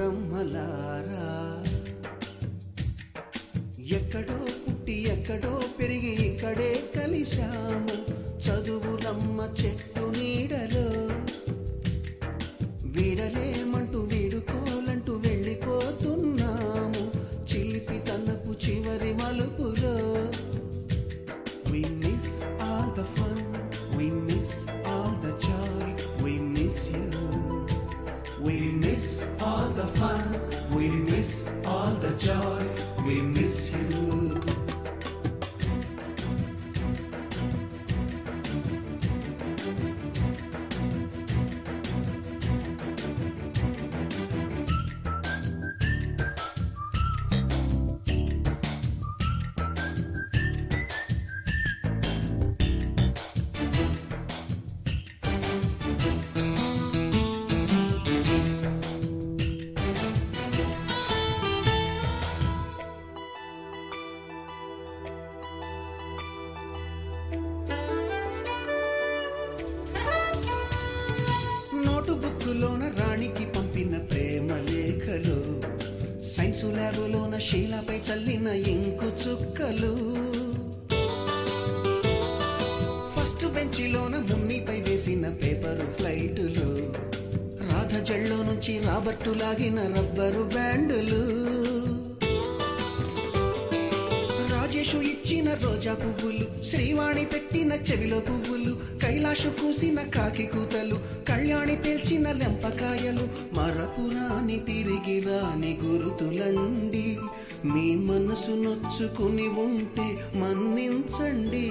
బ్రహ్మలారా ఎక్కడో పుట్టి ఎక్కడో పెరిగి ఇక్కడే కలిశాము చదువులమ్మ చెట్టు నీడలో వీడలేమంటూ వీడుకోలంటూ వెళ్ళిపోతున్నాము చిలిపి తనపు చివరి మలుపులో We miss all the fun, we miss all the joy, we miss you. We miss all the fun, we miss all the joy, we miss you. నోటుబుక్కులోన రాణికి పంపిన ప్రేమ లేఖలు సైన్సు ల్యాబులోన శీలపై చల్లిన ఇంకు చుక్కలు ఫస్ట్ బెంచిలోన మున్నిపై వేసిన పేపరు ఫ్లైటులు రాధ జల్లో నుంచి రాబర్టు లాగిన rubber బ్యాండులు Rajesh ఇచ్చిన రోజా పువ్వులు శ్రీవాణి పెట్టిన చెవిలో పువ్వులు కైలాషు కూసిన కాకి కూతలు కళ్యాణి పేల్చిన లెంపకాయలు మరపురాని తిరిగి రాని గురుతులండి మీ మనసు నొచ్చుకుని ఉంటే మన్నించండి